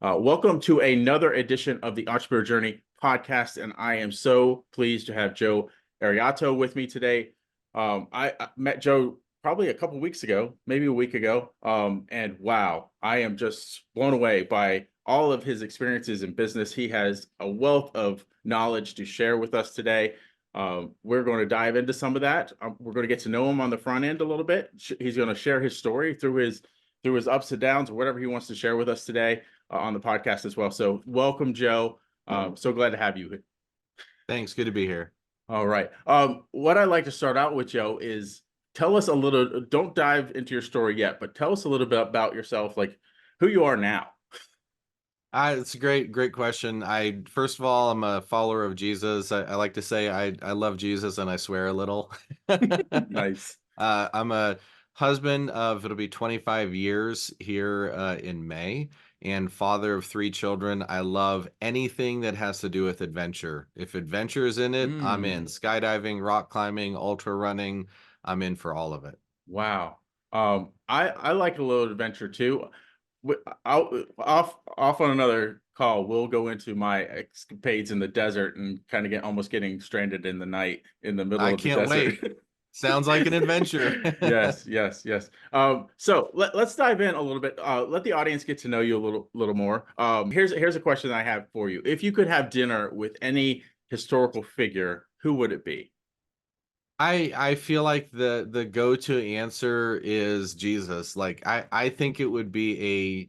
Welcome to another edition of the Entrepreneur Journey podcast, and I am so pleased to have Joe Arioto with me today. I met Joe probably a couple weeks ago, maybe a week ago, and wow, I am just blown away by all of his experiences in business. He has a wealth of knowledge to share with us today. We're going to dive into some of that. We're going to get to know him on the front end a little bit. He's going to share his story through his ups and downs, or whatever he wants to share with us today on the podcast as well. So welcome, Joe. So glad to have you. Thanks. Good to be here. All right. What I'd like to start out with, Joe, is tell us a little, don't dive into your story yet, but tell us a little bit about yourself, like who you are now. It's a great question. First of all, I'm a follower of Jesus. I like to say I love Jesus and I swear a little. Nice. I'm a husband of, it'll be 25 years here in May, and father of 3 children. I love anything that has to do with adventure. If adventure is in it, I'm in. Skydiving, rock climbing, ultra running, I'm in for all of it. Wow. I like a little adventure too. Off on another call, we'll go into my escapades in the desert and kind of almost getting stranded in the night in the middle I of the can't desert. wait. Sounds like an adventure. Yes. So let's dive in a little bit. Let the audience get to know you a little more. Here's a question I have for you. If you could have dinner with any historical figure, who would it be? I feel like the go-to answer is Jesus. Like I think it would be a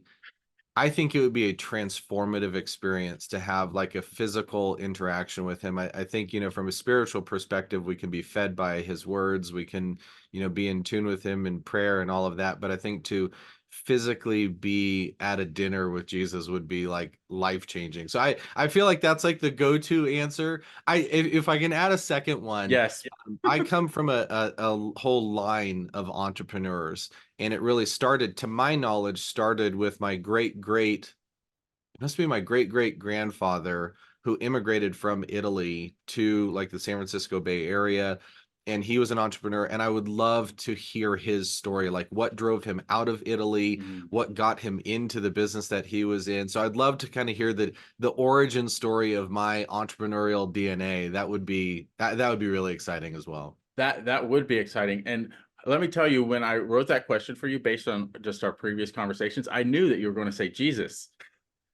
transformative experience to have like a physical interaction with him. I think, from a spiritual perspective, we can be fed by his words. We can, be in tune with him in prayer and all of that. But I think to physically be at a dinner with Jesus would be like life-changing. So I feel like that's like the go-to answer. If I can add a second one, Yes. I come from a whole line of entrepreneurs, and it really started, to my knowledge, started with my it must be my great grandfather who immigrated from Italy to like the San Francisco Bay Area. And he was an entrepreneur, and I would love to hear his story, like what drove him out of Italy, Mm. what got him into the business that he was in. So I'd love to kind of hear the origin story of my entrepreneurial DNA. That would be really exciting as well. That would be exciting. And let me tell you, when I wrote that question for you based on just our previous conversations, I knew that you were going to say Jesus.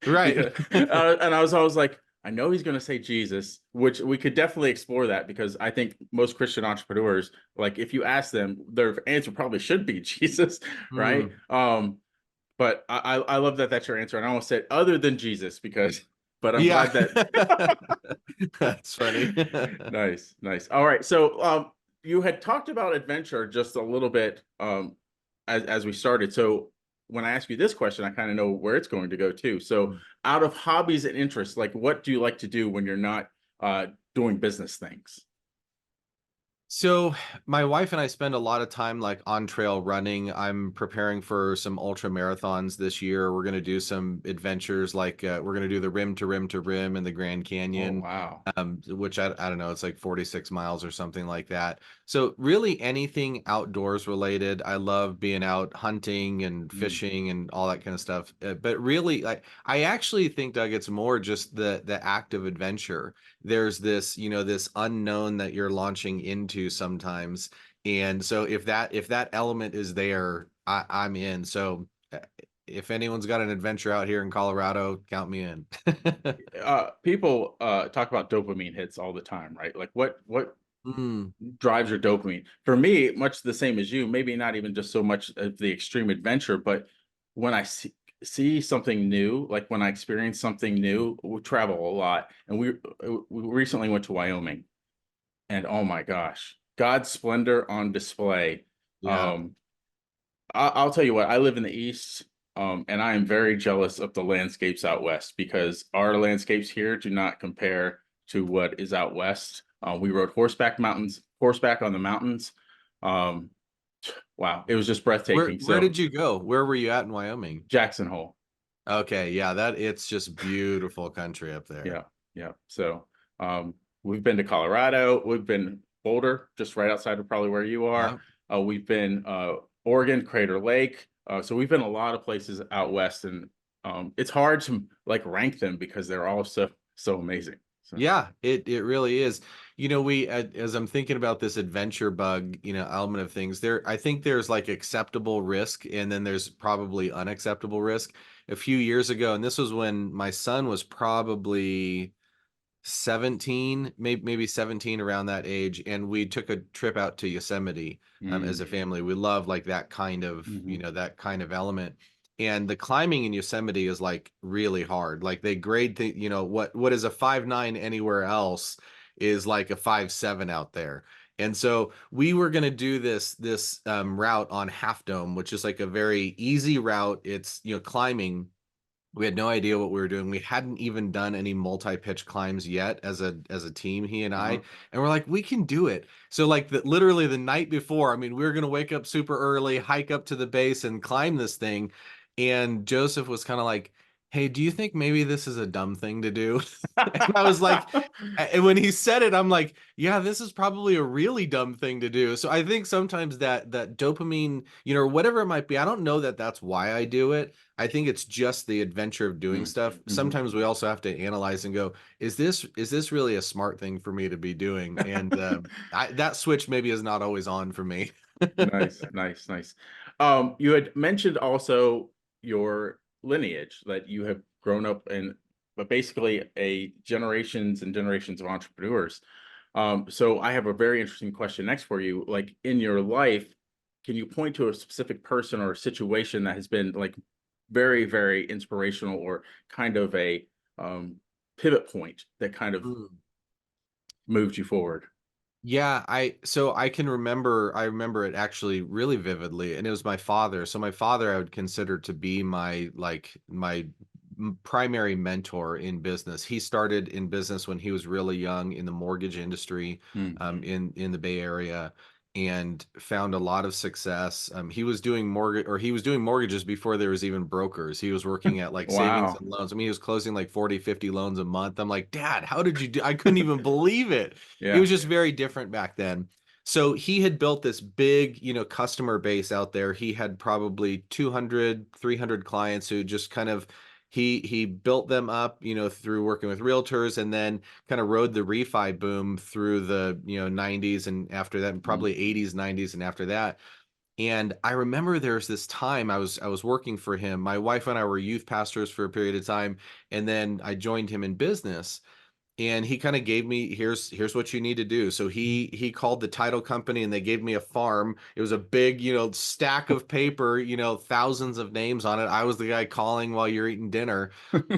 Right. Because, and I was always like, I know he's going to say Jesus, which we could definitely explore that, because I think most Christian entrepreneurs, like if you ask them, their answer probably should be Jesus, right? Hmm. But I love that that's your answer, and I almost said other than Jesus because, but I'm Yeah. glad that. That's funny. Nice. All right, so you had talked about adventure just a little bit as we started. So when I ask you this question, I kind of know where it's going to go too. So out of hobbies and interests, like what do you like to do when you're not doing business things? So my wife and I spend a lot of time like on trail running. I'm preparing for some ultra marathons this year. We're going to do some adventures like we're going to do the rim to rim to rim in the Grand Oh, Canyon, wow. which I don't know, it's like 46 miles or something like that. So really anything outdoors related. I love being out hunting and Mm. fishing and all that kind of stuff. But really, I actually think, Doug, it's more just the act of adventure. There's this, this unknown that you're launching into sometimes. And so if that element is there, I'm in. So if anyone's got an adventure out here in Colorado, count me in. People talk about dopamine hits all the time, right? Like what Mm, drives your dopamine? For me, much the same as you, maybe not even just so much of the extreme adventure, but when I see something new, like when I experience something new, we travel a lot, and we recently went to Wyoming, and oh my gosh, God's splendor on display. yeah. Um, I'll tell you what, I live in the East, and I am very jealous of the landscapes out West, because our landscapes here do not compare to what is out West. We rode horseback on the mountains. Um, wow, it was just Where breathtaking. where So did you go? Where were you at in Wyoming? Jackson Hole, Okay, yeah, it's just beautiful country up yeah, there. yeah. So we've been to Colorado, we've been Boulder, just right outside of probably where you are. Yeah. We've been Oregon, Crater Lake. So we've been a lot of places out West, and it's hard to like rank them because they're all so amazing. So Yeah, it really is. We as I'm thinking about this adventure bug, element of things, I think there's like acceptable risk and then there's probably unacceptable risk. A few years ago, and this was when my son was probably 17, maybe 17, around that age, and we took a trip out to Yosemite, as a mm, family. We love like mhm. that kind of element. And the climbing in Yosemite is like really hard. Like they grade what is a 5.9 anywhere else is like a 5.7 out there. And so we were going to do this route on Half Dome, which is like a very easy route. It's climbing. We had no idea what we were doing. We hadn't even done any multi-pitch climbs yet as a team, he and I. Uh-huh. And we're like, we can do it. So like literally the night before, I mean, we were gonna wake up super early, hike up to the base and climb this thing. And Joseph was kind of like, hey, do you think maybe this is a dumb thing to do? And I was like, and when he said it, I'm like, yeah, this is probably a really dumb thing to do. So I think sometimes that dopamine, whatever it might be, I don't know that that's why I do it. I think it's just the adventure of doing Mm, stuff. mhm. Sometimes we also have to analyze and go, is this really a smart thing for me to be doing? And that switch maybe is not always on for me. Nice, nice, nice. You had mentioned also your lineage that you have grown up in, but basically a generations and generations of entrepreneurs. So I have a very interesting question next for you. Like in your life, can you point to a specific person or a situation that has been like very, very inspirational or kind of a pivot point that kind of Mm. moved you forward? Yeah, I remember it actually really vividly, and it was my father. So my father I would consider to be my primary mentor in business. He started in business when he was really young in the mortgage industry, Mm. in the Bay Area, and found a lot of success. He was doing mortgages before there was even brokers. He was working at like savings Wow. and loans. I mean, he was closing like 40, 50 loans a month. I'm like, Dad, how did you do? I couldn't even believe it. It Yeah. was just very different back then. So he had built this big, customer base out there. He had probably 200, 300 clients who just kind of he built them up, through working with realtors, and then kind of rode the refi boom through the, 90s, and after that, Mm. probably 80s, 90s, and after that. And I remember there was this time I was working for him. My wife and I were youth pastors for a period of time, and then I joined him in business, and he kind of gave me, here's what you need to do. So he called the title company and they gave me a farm. It was a big, stack of paper, thousands of names on it. I was the guy calling while you're eating dinner.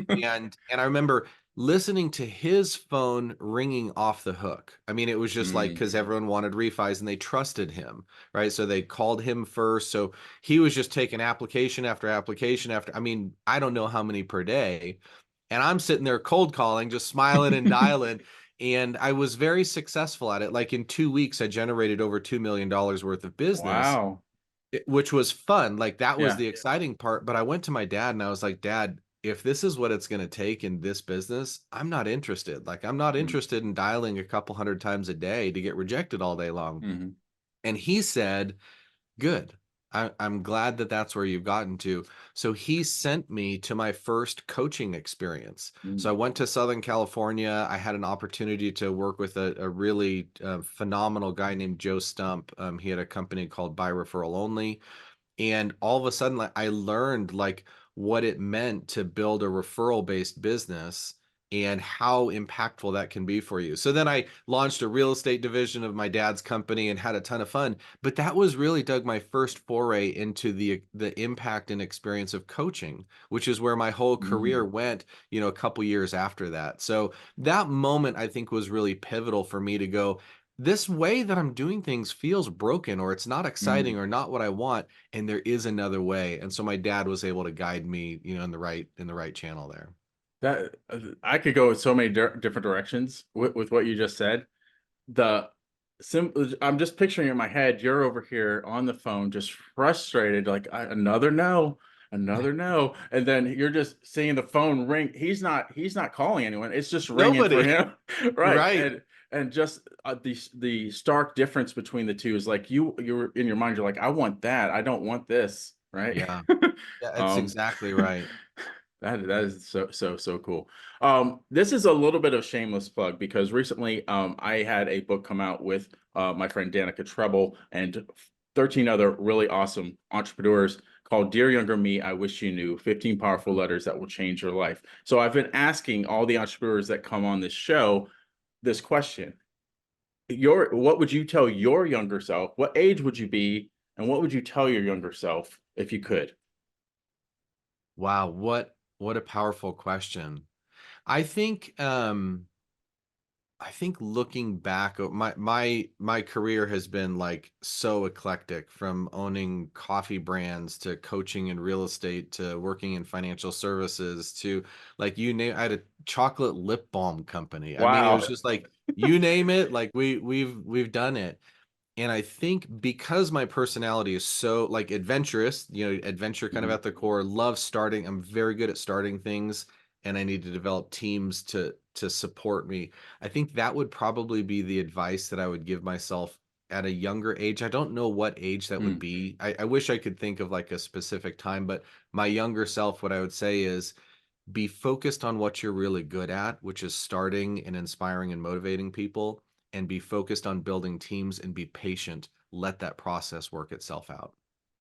And I remember listening to his phone ringing off the hook. I mean, it was just like, Mm. because everyone wanted refis and they trusted him, right? So they called him first. So he was just taking application after application after, I mean, I don't know how many per day. And I'm sitting there cold calling, just smiling and dialing. And I was very successful at it. Like in 2 weeks, I generated over $2 million worth of business, Wow. which was fun. Like that was Yeah. the exciting part. But I went to my dad and I was like, Dad, if this is what it's going to take in this business, I'm not interested. Like, I'm not Mm. interested in dialing a couple hundred times a day to get rejected all day long. Mhm. And he said, good. I'm glad that that's where you've gotten to. So he sent me to my first coaching experience. So I Mm. went to Southern California. I had an opportunity to work with a really phenomenal guy named Joe Stump. He had a company called By Referral Only, and all of a sudden, like, I learned like what it meant to build a referral based business and how impactful that can be for you. So then I launched a real estate division of my dad's company and had a ton of fun. But that was really, Doug, my first foray into the impact and experience of coaching, which is where my whole career Mm. went, a couple years after that. So that moment I think was really pivotal for me to go, this way that I'm doing things feels broken, or it's not exciting, Mm. or not what I want, and there is another way. And so my dad was able to guide me, in the right channel there. That I could go with so many different directions with what you just said. The simple, I'm just picturing in my head, you're over here on the phone, just frustrated, like another no, another no, and then you're just seeing the phone ring. He's not calling anyone. It's just ringing for Nobody. him, right? Right. And just the stark difference between the two is like you're in your mind, you're like, I want that, I don't want this, right? Yeah. Yeah, that's um, exactly right. That is so cool. This is a little bit of shameless plug because recently I had a book come out with my friend Danica Treble and 13 other really awesome entrepreneurs called Dear Younger Me, I Wish You Knew, 15 Powerful Letters That Will Change Your Life. So I've been asking all the entrepreneurs that come on this show this question. What would you tell your younger self? What age would you be? And what would you tell your younger self if you could? Wow, what a powerful question. I think I think looking back, my career has been like so eclectic, from owning coffee brands to coaching in real estate to working in financial services to, like, you name. I had a chocolate lip balm company. I mean, it was Wow. just like you name it, like we've done it. And I think because my personality is so like adventurous, adventure kind of Mhm. at the core, love starting. I'm very good at starting things, and I need to develop teams to support me. I think that would probably be the advice that I would give myself at a younger age. I don't know what age that would Mm. be. I wish I could think of like a specific time, but my younger self, what I would say is be focused on what you're really good at, which is starting and inspiring and motivating people, and be focused on building teams and be patient. Let that process work itself out.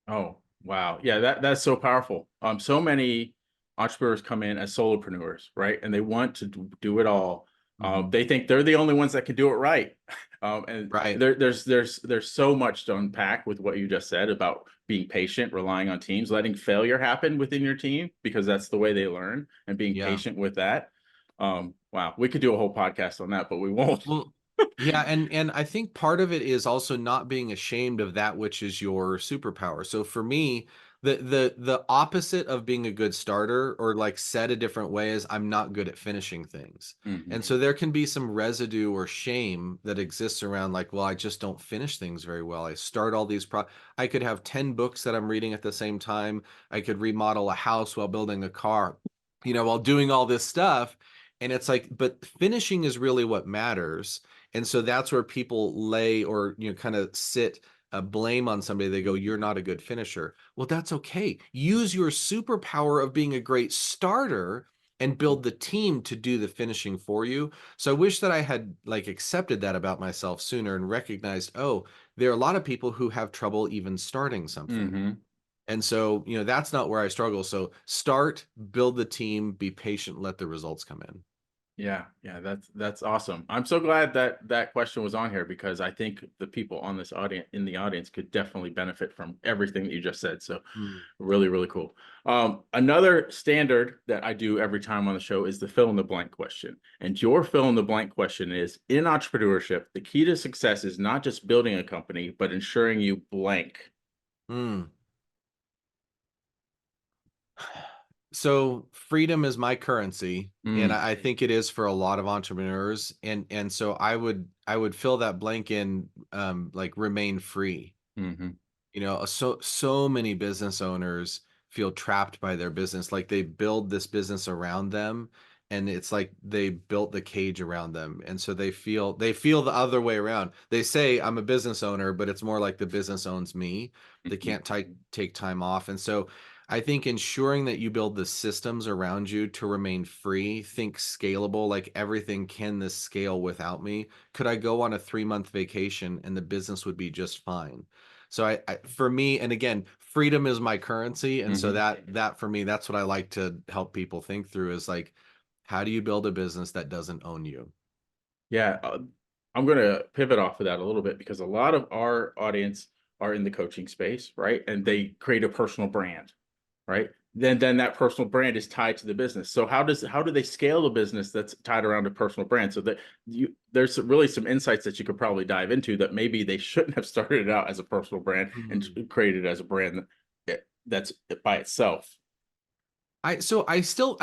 Oh, wow. Yeah, that's so powerful. So many entrepreneurs come in as solopreneurs, right? And they want to do it all. Mhm. They think they're the only ones that can do it right. And Right. there's so much to unpack with what you just said about being patient, relying on teams, letting failure happen within your team because that's the way they learn, and being Yeah. patient with that. Wow, we could do a whole podcast on that, but we won't. Well, yeah, and I think part of it is also not being ashamed of that which is your superpower. So for me, the opposite of being a good starter, or like said a different way, is I'm not good at finishing things. Mhm. And so there can be some residue or shame that exists around, like, well, I just don't finish things very well. I start all these I could have 10 books that I'm reading at the same time. I could remodel a house while building a car, while doing all this stuff. And it's like, but finishing is really what matters. And so that's where people lay, or kind of sit a blame on somebody. They go, you're not a good finisher. Well, that's okay. Use your superpower of being a great starter and build the team to do the finishing for you. So I wish that I had like accepted that about myself sooner and recognized, oh, there are a lot of people who have trouble even starting something. Mhm. And so, that's not where I struggle. So start, build the team, be patient, let the results come in. Yeah, yeah, that's awesome. I'm so glad that that question was on here because I think the people on this audience in the audience could definitely benefit from everything that you just said. So Mm. really, really cool. Another standard that I do every time on the show is the fill in the blank question. And your fill in the blank question is, in entrepreneurship, the key to success is not just building a company, but ensuring you blank. Mm. So freedom is my currency, and Mm, I think it is for a lot of entrepreneurs. And so I would fill that blank in, like, remain free. mhm, So many business owners feel trapped by their business. Like, they build this business around them, and it's like they built the cage around them. And so they feel the other way around. They say I'm a business owner, but it's more like the business owns me. They mhm, can't take time off. And so I think ensuring that you build the systems around you to remain free, think scalable, like, everything can this scale without me? Could I go on a 3-month vacation and the business would be just fine? So for me, and again, freedom is my currency, and so mhm. that for me, that's what I like to help people think through, is like, how do you build a business that doesn't own you? Yeah, I'm going to pivot off of that a little bit because a lot of our audience are in the coaching space, right? And they create a personal brand, right? Then that personal brand is tied to the business. So how do they scale a business that's tied around a personal brand? So that there's really some insights that you could probably dive into that maybe they shouldn't have started it out as a personal brand and Mm. created it as a brand that's by itself. I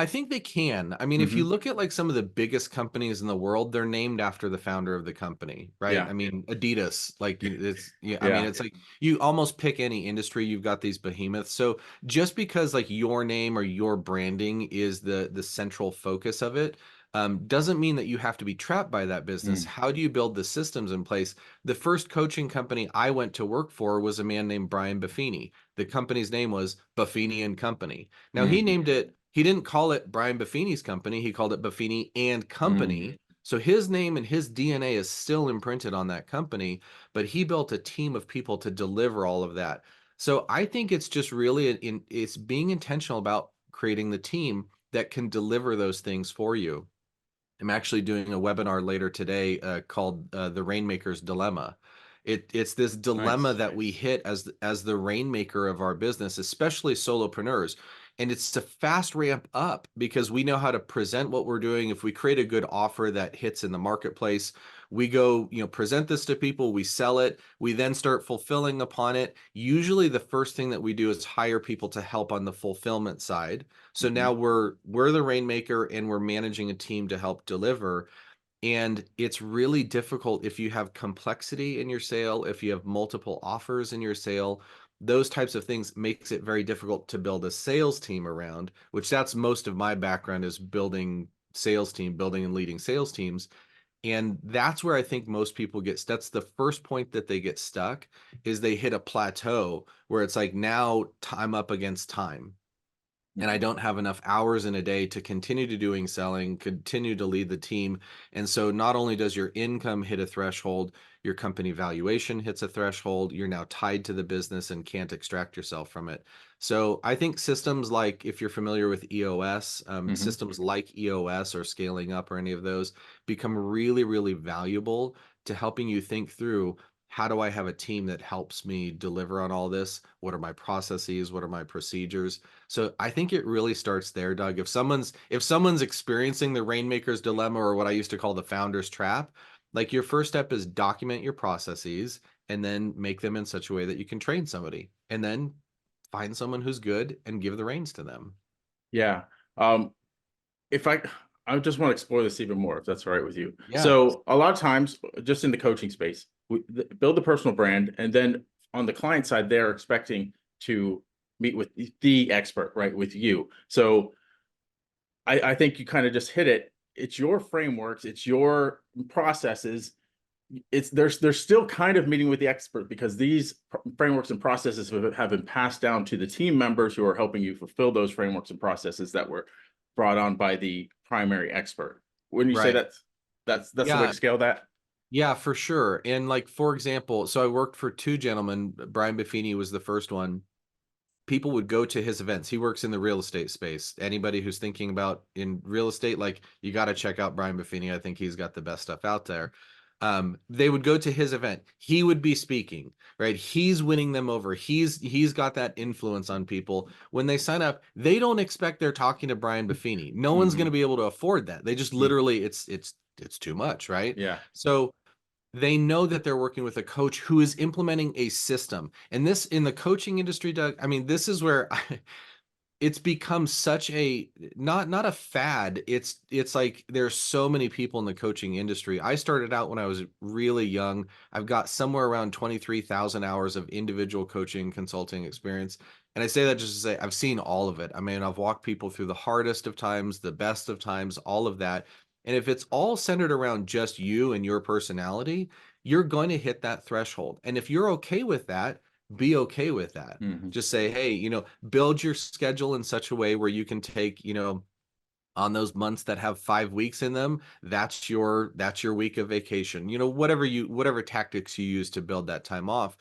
think they can. I mean, if you Hmm. look at like some of the biggest companies in the world, they're named after the founder of the company, right? Yeah, I mean, Adidas, like, it's, yeah, I mean, yeah. it's like you almost pick any industry, you've got these behemoths. So just because like your name or your branding is the central focus of it, doesn't mean that you have to be trapped by that business. Mm, How do you build the systems in place? The first coaching company I went to work for was a man named Brian Buffini. The company's name was Buffini and Company. Now he mm, named it he didn't call it Brian Buffini's company. He called it Buffini and Mm, Company. So his name and his DNA is still imprinted on that company, but he built a team of people to deliver all of that. So I think it's just really it's being intentional about creating the team that can deliver those things for you. I'm actually doing a webinar later today called "The Rainmaker's Dilemma." It's this dilemma nice. that we hit as the rainmaker of our business, especially solopreneurs. And it's to fast ramp up because we know how to present what we're doing. If we create a good offer that hits in the marketplace, we go, present this to people, we sell it, we then start fulfilling upon it. Usually the first thing that we do is hire people to help on the fulfillment side. So Hmm. now we're the rainmaker and we're managing a team to help deliver. And it's really difficult if you have complexity in your sale, if you have multiple offers in your sale, those types of things makes it very difficult to build a sales team around, which that's most of my background is building building and leading sales teams. And that's where I think most people that's the first point that they get stuck is they hit a plateau where it's like now time up against time and I Hmm. don't have enough hours in a day to continue to doing selling, continue to lead the team. And so not only does your income hit a threshold, your company valuation hits a threshold, you're now tied to the business and can't extract yourself from it. So I think systems like, if you're familiar with EOS, Hmm. systems like EOS or scaling up or any of those become really, really valuable to helping you think through, how do I have a team that helps me deliver on all this? What are my processes? What are my procedures? So I think it really starts there, Doug. If someone's experiencing the rainmaker's dilemma or what I used to call the founder's trap, like your first step is document your processes and then make them in such a way that you can train somebody and then find someone who's good and give the reins to them. Yeah. Um, if I just want to explore this even more, if that's all right with you. Yeah. So a lot of times, just in the coaching space, we build a personal brand, and then on the client side, they're expecting to meet with the expert, right? With you. So I think you kind of just hit it. It's your frameworks, it's your processes. It's they're still kind of meeting with the expert because these frameworks and processes have been passed down to the team members who are helping you fulfill those frameworks and processes that were brought on by the primary expert. Wouldn't you say Right. that's the way to Yeah. scale that? Yeah, for sure. And like, for example, so I worked for two gentlemen. Brian Buffini was the first one. People would go to his events. He works in the real estate space. Anybody who's thinking about in real estate, like you got to check out Brian Buffini. I think he's got the best stuff out there. They would go to his event. He would be speaking, right? He's winning them over. He's got that influence on people. When they sign up, they don't expect they're talking to Brian Buffini. No one's going to Hmm. be able to afford that. They just Hmm. literally it's too much, right? Yeah. So they know that they're working with a coach who is implementing a system. And this in the coaching industry, Doug, I mean, this is where it's become such a not a fad. It's like there's so many people in the coaching industry. I started out when I was really young. I've got somewhere around 23,000 hours of individual coaching consulting experience. And I say that just to say I've seen all of it. I mean, I've walked people through the hardest of times, the best of times, all of that. And if it's all centered around just you and your personality, you're going to hit that threshold. And if you're okay with that, be okay with that. Hmm. Just say, hey, build your schedule in such a way where you can take, on those months that have 5 weeks in them, that's your week of vacation. Whatever tactics you use to build that time off.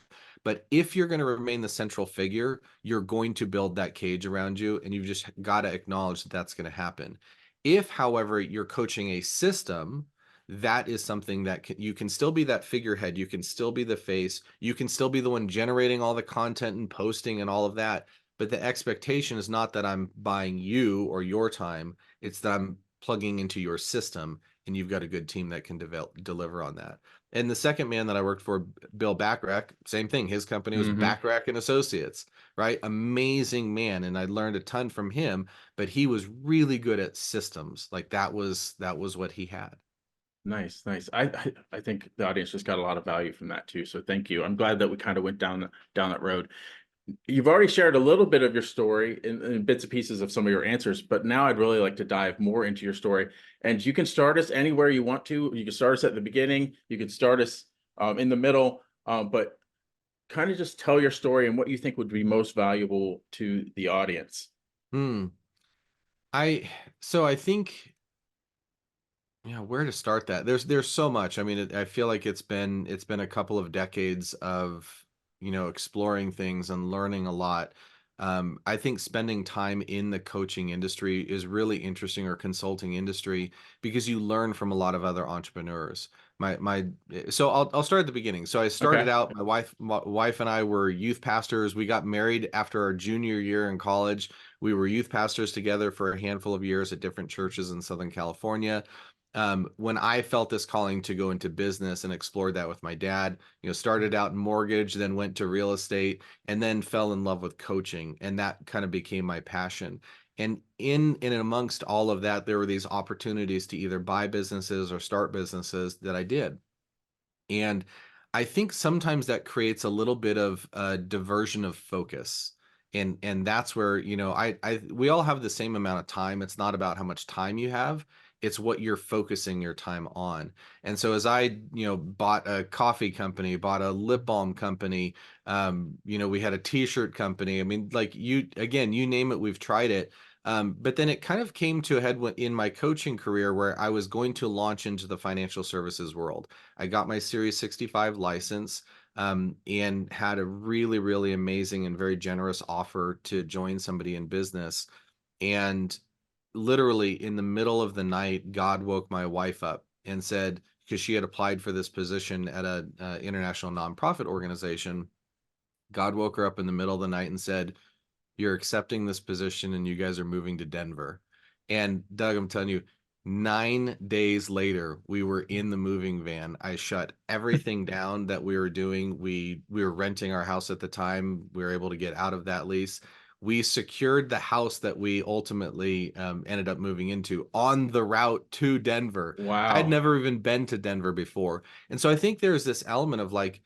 But if you're going to remain the central figure, you're going to build that cage around you, and you've just got to acknowledge that that's going to happen. If, however, you're coaching a system, that is something that you can still be that figurehead, you can still be the face, you can still be the one generating all the content and posting and all of that. But the expectation is not that I'm buying you or your time, it's that I'm plugging into your system, and you've got a good team that can deliver on that. And the second man that I worked for, Bill Backrack, same thing. His company was Hmm. Backrack and Associates, right? Amazing man, and I learned a ton from him. But he was really good at systems. Like that was what he had. Nice, nice. I think the audience just got a lot of value from that too. So thank you. I'm glad that we kind of went down that road. You've already shared a little bit of your story in bits and pieces of some of your answers, but now I'd really like to dive more into your story. And you can start us anywhere you want to. You can start us at the beginning. You can start us in the middle, but kind of just tell your story and what you think would be most valuable to the audience. Hmm. I so I think, yeah, where to start that? There's so much. I mean, I feel like it's been a couple of decades of, exploring things and learning a lot. I think spending time in the coaching industry is really interesting, or consulting industry, because you learn from a lot of other entrepreneurs. So I'll start at the beginning. So I started Okay. out, my wife and I were youth pastors. We got married after our junior year in college. We were youth pastors together for a handful of years at different churches in Southern California. When I felt this calling to go into business and explored that with my dad, started out in mortgage, then went to real estate, and then fell in love with coaching, and that kind of became my passion. And in and amongst all of that, there were these opportunities to either buy businesses or start businesses that I did. And I think sometimes that creates a little bit of a diversion of focus. And that's where, I we all have the same amount of time. It's not about how much time you have, it's what you're focusing your time on. And so as I, bought a coffee company, bought a lip balm company, we had a t-shirt company. I mean, like, you, again, you name it, we've tried it. But then it kind of came to a head in my coaching career, where I was going to launch into the financial services world. I got my Series 65 license, and had a really, really amazing and very generous offer to join somebody in business. And literally in the middle of the night, God woke my wife up and said, because she had applied for this position at a international nonprofit organization, God woke her up in the middle of the night and said, "You're accepting this position and you guys are moving to Denver." And Doug, I'm telling you, 9 days later, we were in the moving van. I shut everything down that we were doing. We were renting our house at the time. We were able to get out of that lease. We secured the house that we ultimately ended up moving into on the route to Denver. I had Wow. never even been to Denver before. And so I think there's this element of like,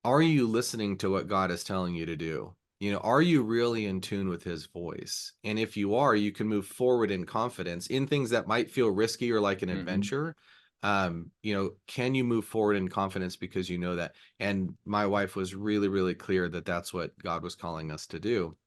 are you listening to what God is telling you to do? Are you really in tune with his voice? And if you are, you can move forward in confidence in things that might feel risky or like an Hmm. adventure. Can you move forward in confidence because you know that? And my wife was really, really clear that that's what God was calling us to do.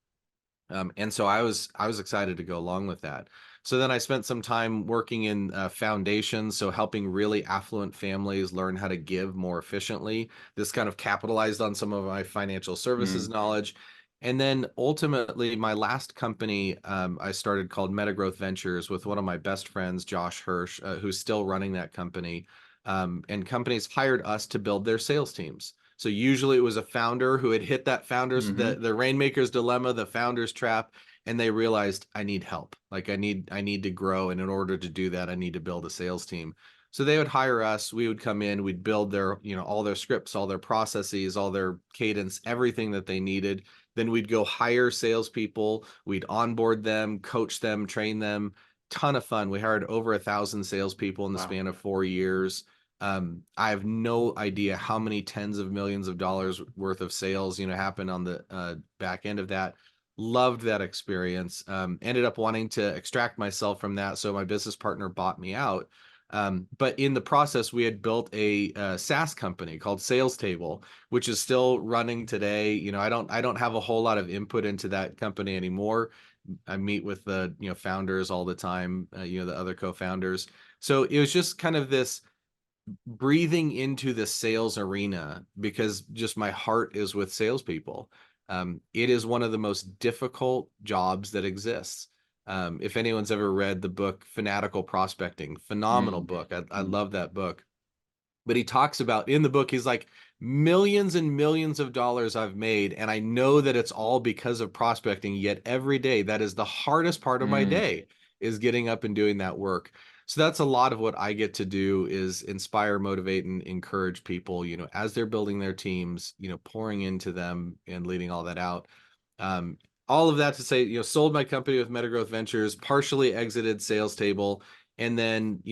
And so I was excited to go along with that. So then I spent some time working in foundations, so helping really affluent families learn how to give more efficiently. This kind of capitalized on some of my financial services Mm. knowledge. And then ultimately, my last company I started, called Metagrowth Ventures, with one of my best friends, Josh Hirsch, who's still running that company. And companies hired us to build their sales teams. So usually it was a founder who had hit that founder's Hmm. the rainmaker's dilemma, the founder's trap, and they realized, I need help. Like, I need to grow, and in order to do that, I need to build a sales team. So they would hire us. We would come in. We'd build their, all their scripts, all their processes, all their cadence, everything that they needed. Then we'd go hire salespeople. We'd onboard them, coach them, train them. Ton of fun. We hired over 1,000 salespeople in the Wow. span of 4 years. I have no idea how many tens of millions of dollars worth of sales, happened on the back end of that. Loved that experience. Ended up wanting to extract myself from that, so my business partner bought me out. But in the process, we had built a SaaS company called Sales Table, which is still running today. I don't have a whole lot of input into that company anymore. I meet with the founders all the time, the other co-founders. So it was just kind of this breathing into the sales arena, because just my heart is with salespeople. It is one of the most difficult jobs that exists. If anyone's ever read the book Fanatical Prospecting, phenomenal Mm. book. I Mm. love that book. But he talks about, in the book, he's like, millions and millions of dollars I've made, and I know that it's all because of prospecting, yet every day, that is the hardest part of my Mm. day, is getting up and doing that work. So that's a lot of what I get to do, is inspire, motivate, and encourage people, as they're building their teams, pouring into them and leading all that out. Um, all of that to say, sold my company with Metagrowth Ventures, partially exited Sales Table, and then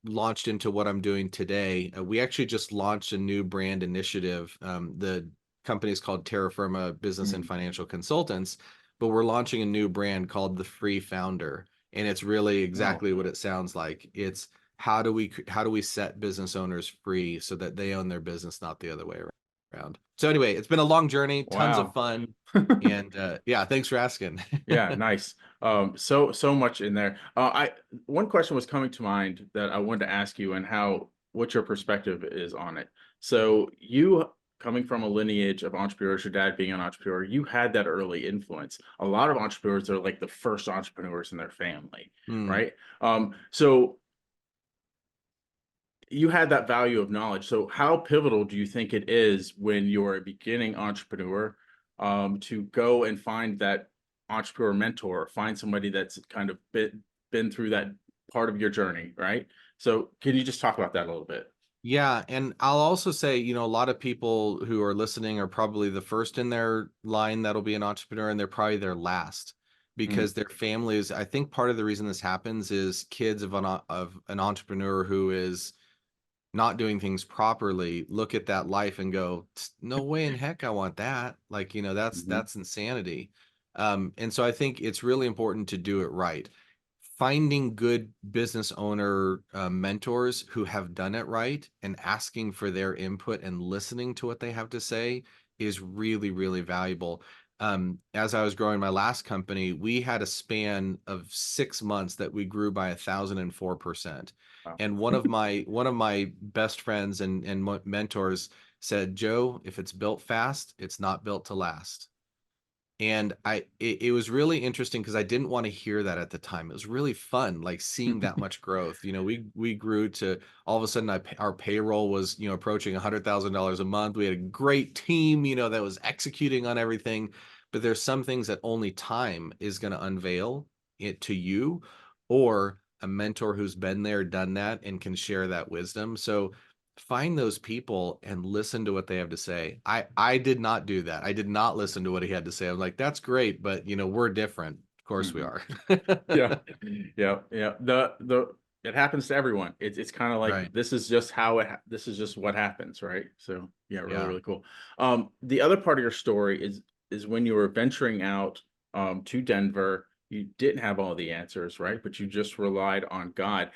launched into what I'm doing today. We actually just launched a new brand initiative. The company is called Terra Firma Business and Mm. Financial Consultants, but we're launching a new brand called the Free Founder, and it's really Oh, exactly what it sounds like. It's, how do we set business owners free so that they own their business, not the other way around. So anyway, it's been a long journey, tons of wow. fun, and yeah, thanks for asking. Yeah, nice. So much in there. I One question was coming to mind that I wanted to ask you, and how what your perspective is on it. So you coming from a lineage of entrepreneurs, your dad being an entrepreneur, you had that early influence. A lot of entrepreneurs are like the first entrepreneurs in their family, Mm. right? So you had that value of knowledge. So how pivotal do you think it is when you're a beginning entrepreneur, to go and find that entrepreneur mentor, find somebody that's kind of been through that part of your journey, right? So can you just talk about that a little bit? Yeah, and I'll also say, a lot of people who are listening are probably the first in their line that'll be an entrepreneur, and they're probably their last Mm, because their families. I think part of the reason this happens is kids of an entrepreneur who is not doing things properly look at that life and go, no way in heck I want that. Like, mhm, that's insanity. And so I think it's really important to do it right. Finding good business owner mentors who have done it right and asking for their input and listening to what they have to say is really, really valuable. As I was growing my last company, we had a span of 6 months that we grew by 1,004%. wow. And one of my best friends and mentors said, Joe, if it's built fast, it's not built to last. And it was really interesting because I didn't want to hear that at the time. It was really fun, like seeing that much growth. We grew to all of a sudden our payroll was, approaching $100,000 a month. We had a great team, that was executing on everything. But there's some things that only time is going to unveil it to you, or a mentor who's been there, done that, and can share that wisdom. So find those people and listen to what they have to say. I did not do that. I did not listen to what he had to say. I'm like, that's great, but we're different. Of course we Mhm. are. Yeah, yeah, yeah. The it happens to everyone. It's kind of like Right. this is just how this is just what happens, right? So yeah, really, Yeah. really cool. The other part of your story is when you were venturing out to Denver, you didn't have all the answers, right? But you just relied on God.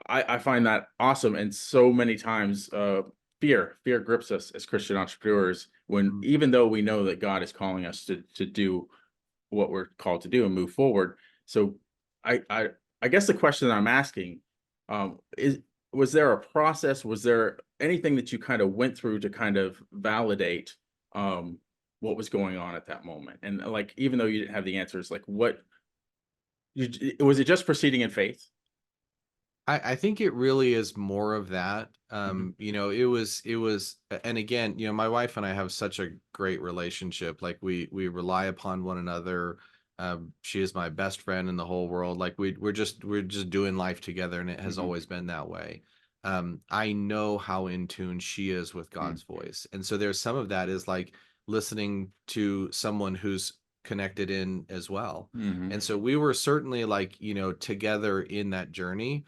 I find that awesome, and so many times fear grips us as Christian entrepreneurs when, Mm. even though we know that God is calling us to do what we're called to do and move forward. So I I I guess the question that I'm asking, is, was there a process? Was there anything that you kind of went through to kind of validate what was going on at that moment? And like, even though you didn't have the answers, like was it just proceeding in faith? I think it really is more of that. Hmm. It was, and again, my wife and I have such a great relationship. Like we rely upon one another. She is my best friend in the whole world. Like we're just doing life together, and it has Hmm. always been that way. I know how in tune she is with God's voice, and so there's some of that is like listening to someone who's connected in as well. Hmm. And so we were certainly like, together in that journey,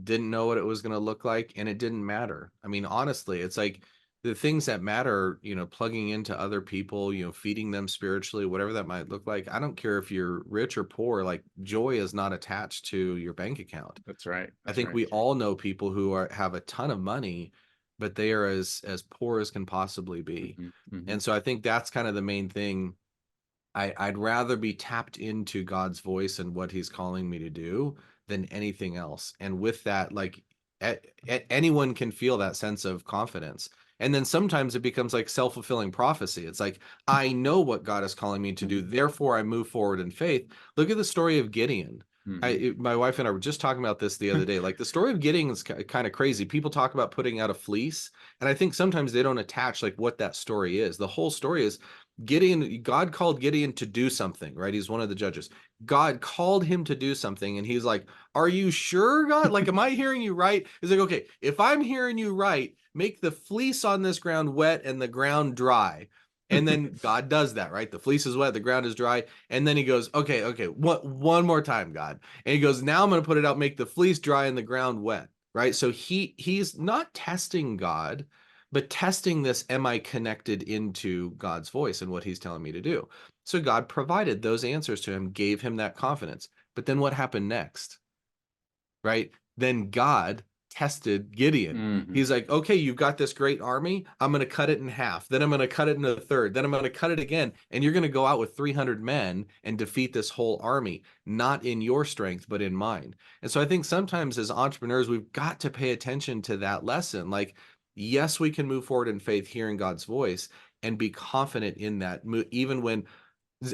didn't know what it was going to look like, and it didn't matter. I mean, honestly, it's like the things that matter, plugging into other people, feeding them spiritually, whatever that might look like. I don't care if you're rich or poor, like joy is not attached to your bank account. That's right. I That's think right. we all know people who have a ton of money, but they are as poor as can possibly be. Hmm. Hmm. And so I think that's kind of the main thing. I'd rather be tapped into God's voice and what he's calling me to do than anything else. And with that, like anyone can feel that sense of confidence. And then sometimes it becomes like self-fulfilling prophecy. It's like, I know what God is calling me to do, therefore I move forward in faith. Look at the story of Gideon. Hmm. My wife and I were just talking about this the other day. Like the story of Gideon is kind of crazy. People talk about putting out a fleece, and I think sometimes they don't attach like what that story is. The whole story is Gideon, God called Gideon to do something, right? He's one of the judges. God called him to do something, and he's like, are you sure, God? Like, am I hearing you right? He's like, okay, if I'm hearing you right, make the fleece on this ground wet and the ground dry. And then God does that, right? The fleece is wet, the ground is dry. And then he goes, okay, one more time, God. And he goes, now I'm going to put it out, make the fleece dry and the ground wet, right? So he's not testing God, but testing this, am I connected into God's voice and what he's telling me to do? So God provided those answers to him, gave him that confidence. But then what happened next? Right? Then God tested Gideon. Mhm. He's like, okay, you've got this great army. I'm going to cut it in half. Then I'm going to cut it into a third. Then I'm going to cut it again. And you're going to go out with 300 men and defeat this whole army, not in your strength, but in mine. And so I think sometimes as entrepreneurs, we've got to pay attention to that lesson. Like, yes, we can move forward in faith, hearing God's voice, and be confident in that, even when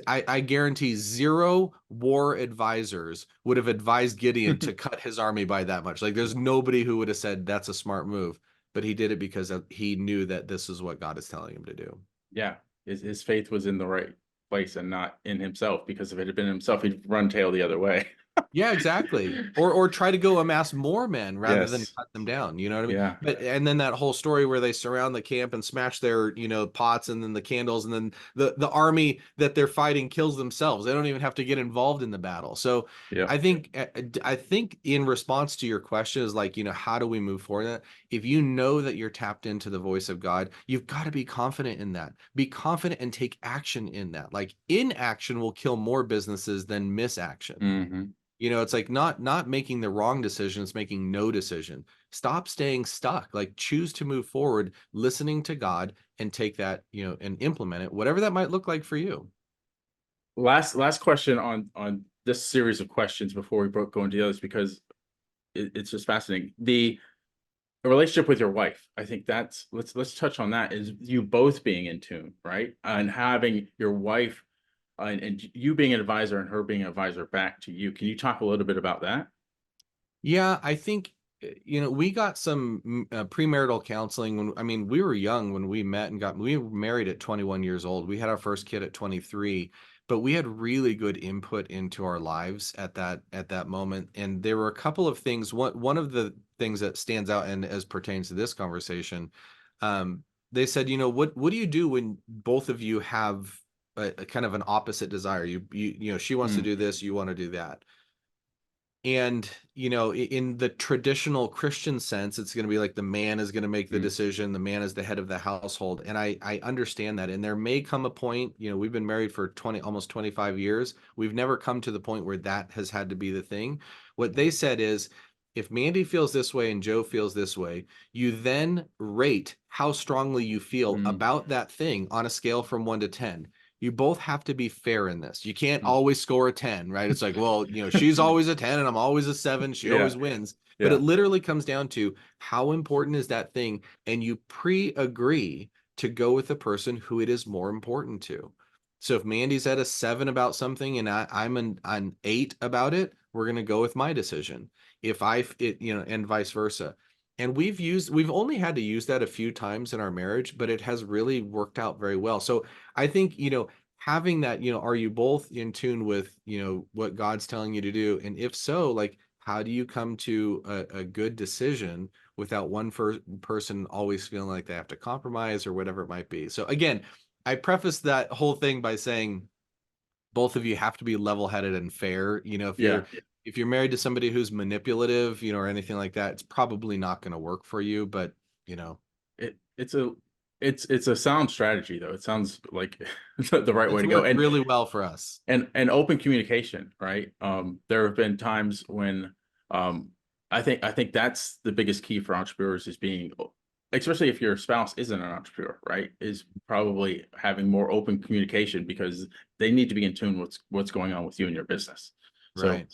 I guarantee zero war advisors would have advised Gideon to cut his army by that much. Like, there's nobody who would have said that's a smart move, but he did it because he knew that this is what God is telling him to do. Yeah, his faith was in the right place and not in himself, because if it had been himself, he'd run tail the other way. Yeah, exactly. Or try to go amass more men rather than Yes. cut them down. You know what I mean? Yeah. But and then that whole story where they surround the camp and smash their, pots and then the candles, and then the army that they're fighting kills themselves. They don't even have to get involved in the battle. So Yeah. I think in response to your question is like, how do we move forward? If you know that you're tapped into the voice of God, you've got to be confident in that. Be confident and take action in that. Like, inaction will kill more businesses than misaction. Hmm. It's like not making the wrong decision, it's making no decision. Stop staying stuck. Like, choose to move forward, listening to God, and take that, and implement it, whatever that might look like for you. Last question on this series of questions before we go into the others, because it's just fascinating. The relationship with your wife, I think that's, let's touch on that, is you both being in tune, right? And having your wife and you being an advisor and her being an advisor back to you. Can you talk a little bit about that? Yeah, I think we got some premarital counseling when, I mean, we were young when we met, and we were married at 21 years old. We had our first kid at 23, but we had really good input into our lives at that moment. And there were a couple of things. One of the things that stands out, and as pertains to this conversation, they said, what do you do when both of you have a kind of an opposite desire? She wants to Mm, do this, you want to do that. And, in the traditional Christian sense, it's going to be like the man is going to make the mm, decision. The man is the head of the household. And I understand that. And there may come a point, we've been married for almost 25 years. We've never come to the point where that has had to be the thing. What they said is, if Mandy feels this way and Joe feels this way, you then rate how strongly you feel mm, about that thing on a scale from 1 to 10. You both have to be fair in this. You can't mm. always score a 10, right? It's like, well, she's always a 10 and I'm always a 7. She Yeah, always wins. But it yeah. literally comes down to how important is that thing, and you pre-agree to go with the person who it is more important to. So if Mandy's at a 7 about something and I'm an 8 about it, we're going to go with my decision. If and vice versa. And we've only had to use that a few times in our marriage, but it has really worked out very well. So I think, having that, are you both in tune with, what God's telling you to do? And if so, like, how do you come to a good decision without one person always feeling like they have to compromise or whatever it might be? So again, I preface that whole thing by saying both of you have to be level-headed and fair. If Yeah. you're married to somebody who's manipulative, or anything like that, it's probably not going to work for you. But, It it's a sound strategy, though. It sounds like the right way it's to go. worked really well for us. And open communication, right? There have been times when I think that's the biggest key for entrepreneurs, is being, especially if your spouse isn't an entrepreneur, right? Is probably having more open communication, because they need to be in tune with what's going on with you and your business. So Right.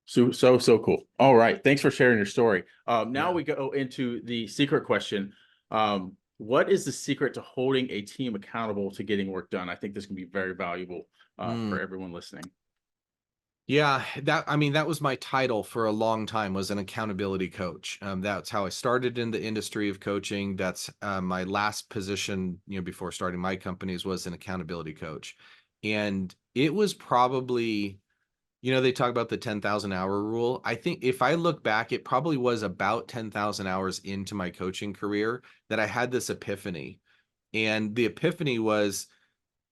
so cool. All right. Thanks for sharing your story. Now Yeah. we go into the secret question. What is the secret to holding a team accountable to getting work done? I think this can be very valuable Mm. for everyone listening. Yeah, that was my title for a long time, was an accountability coach. That's how I started in the industry of coaching. That's my last position, before starting my companies, was an accountability coach. And it was probably, they talk about the 10,000 hour rule. I think if I look back, it probably was about 10,000 hours into my coaching career that I had this epiphany. And the epiphany was,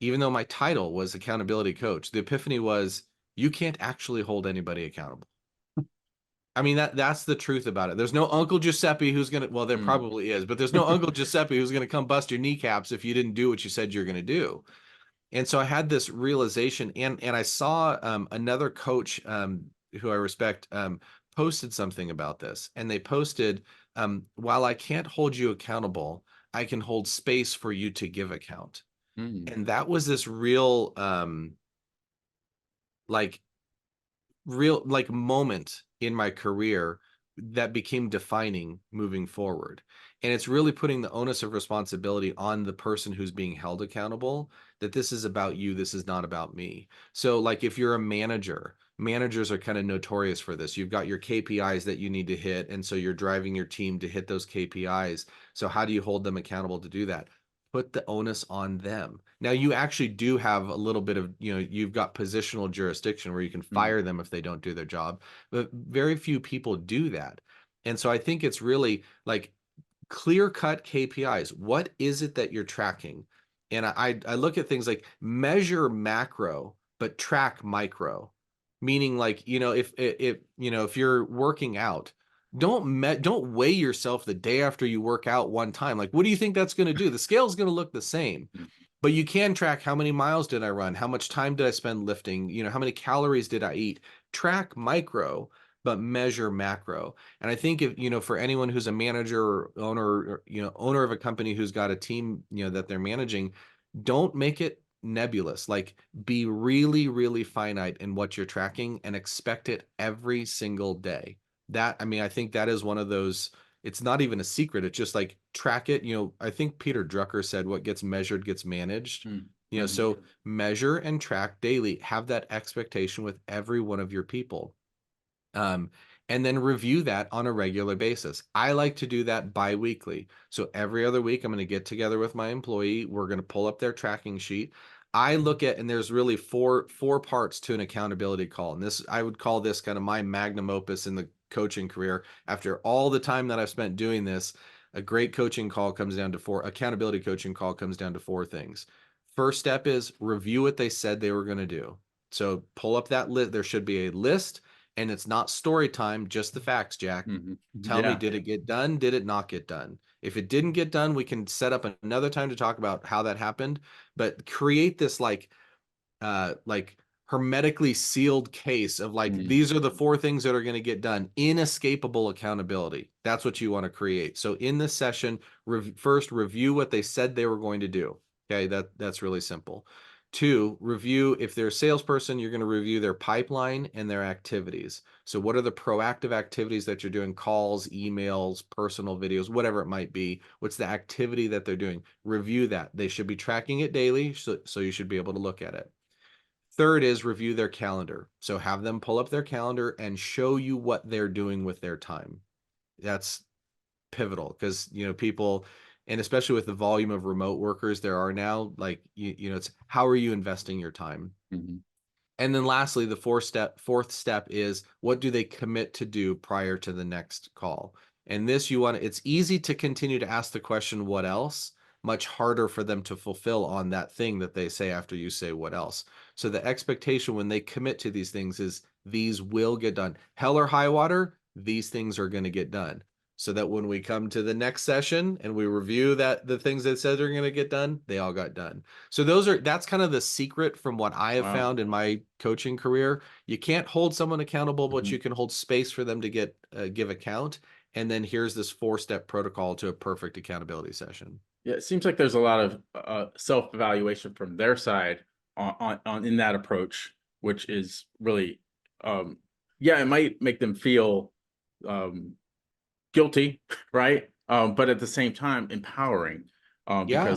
even though my title was accountability coach, the epiphany was, you can't actually hold anybody accountable. I mean, that's the truth about it. There's no Uncle Giuseppe who's gonna, well, there Mm. probably is, but there's no Uncle Giuseppe who's gonna come bust your kneecaps if you didn't do what you said you're gonna do. And so I had this realization, and I saw another coach who I respect, posted something about this, and they posted, while I can't hold you accountable, I can hold space for you to give account. Mm, And that was this real, like moment in my career that became defining moving forward. And it's really putting the onus of responsibility on the person who's being held accountable, that this is about you, this is not about me. So like if you're a manager, managers are kind of notorious for this. You've got your KPIs that you need to hit, and so you're driving your team to hit those KPIs. So how do you hold them accountable to do that? Put the onus on them. Now you actually do have a little bit of, you've got positional jurisdiction where you can mm, fire them if they don't do their job, but very few people do that. And so I think it's really like clear cut KPIs. What is it that you're tracking? And I look at things like measure macro, but track micro, meaning like, if you're working out, don't weigh yourself the day after you work out one time. Like, what do you think that's going to do? The scale is going to look the same, mm, but you can track how many miles did I run? How much time did I spend lifting? How many calories did I eat? Track micro, but measure macro. And I think if, for anyone who's a manager or owner, or, owner of a company who's got a team, that they're managing, don't make it nebulous. Like be really, really finite in what you're tracking and expect it every single day. I think that is one of those, it's not even a secret. It's just like track it. I think Peter Drucker said what gets measured gets managed. mm, mhm, So measure and track daily, have that expectation with every one of your people. Um, and then review that on a regular basis. I like to do that bi-weekly. So every other week, I'm going to get together with my employee. We're going to pull up their tracking sheet. I look at, and there's really four parts to an accountability call. And this, I would call this kind of my magnum opus in the coaching career. After all the time that I've spent doing this, a great coaching call comes down to accountability coaching call comes down to four things. First step is review what they said they were going to do. So pull up that list. There should be a list, and it's not story time, just the facts, Jack. mhm. Tell me, Yeah. did it get done? Did it not get done? If it didn't get done, we can set up another time to talk about how that happened, but create this like hermetically sealed case of like, Mm, these are the four things that are going to get done. Inescapable accountability. That's what you want to create. So in this session, first review what they said they were going to do. Okay, that's really simple. Two, review, if they're a salesperson, you're going to review their pipeline and their activities. So what are the proactive activities that you're doing? Calls, emails, personal videos, whatever it might be. What's the activity that they're doing? Review that. They should be tracking it daily, so you should be able to look at it. Third is review their calendar. So have them pull up their calendar and show you what they're doing with their time. That's pivotal because, people, and especially with the volume of remote workers there are now, like, it's how are you investing your time? mhm, And then lastly, the fourth step is what do they commit to do prior to the next call? And this it's easy to continue to ask the question, what else? Much harder for them to fulfill on that thing that they say after you say what else. So the expectation when they commit to these things is these will get done. Hell or high water, these things are going to get done. So that when we come to the next session and we review that the things that said are going to get done, they all got done. So that's kind of the secret from what I have wow. found in my coaching career. You can't hold someone accountable, but Mhm. you can hold space for them to give account. And then here's this 4-step protocol to a perfect accountability session. Yeah, it seems like there's a lot of self-evaluation from their side on in that approach, which is really, um, yeah, it might make them feel um, guilty, right? But at the same time, empowering, Yeah.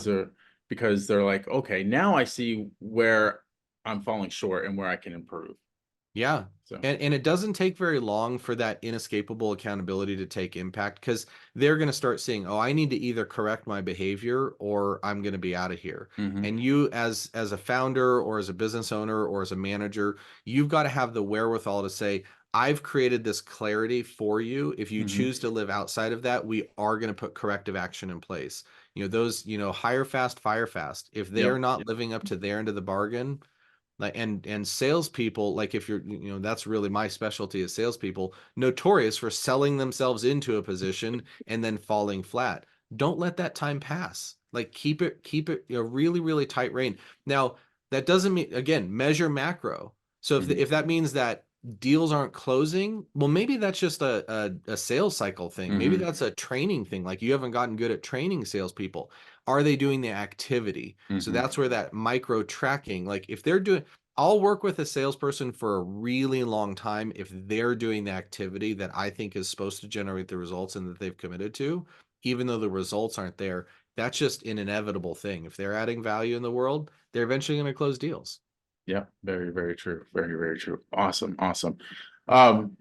because they're like, okay, now I see where I'm falling short and where I can improve. Yeah. So, And it doesn't take very long for that inescapable accountability to take impact because they're going to start seeing, oh, I need to either correct my behavior or I'm going to be out of here. mhm, And you as a founder or as a business owner or as a manager, you've got to have the wherewithal to say, I've created this clarity for you. If you mhm, choose to live outside of that, we are going to put corrective action in place. Those, hire fast, fire fast. If they are yep, not living up to their end of the bargain, like and salespeople, like if you're, that's really my specialty is salespeople, notorious for selling themselves into a position and then falling flat. Don't let that time pass. Like keep it really, really tight rein. Now, that doesn't mean, again, measure macro. So mhm, if that means that deals aren't closing, well, maybe that's just a sales cycle thing. Maybe Hmm. that's a training thing. Like you haven't gotten good at training salespeople. Are they doing the activity? So Hmm. that's where that micro tracking, like if they're doing, I'll work with a salesperson for a really long time if they're doing the activity that I think is supposed to generate the results and that they've committed to, even though the results aren't there. That's just an inevitable thing. If they're adding value in the world, they're eventually going to close deals. Yeah, very, very true. Very, very true. Awesome, awesome. Um,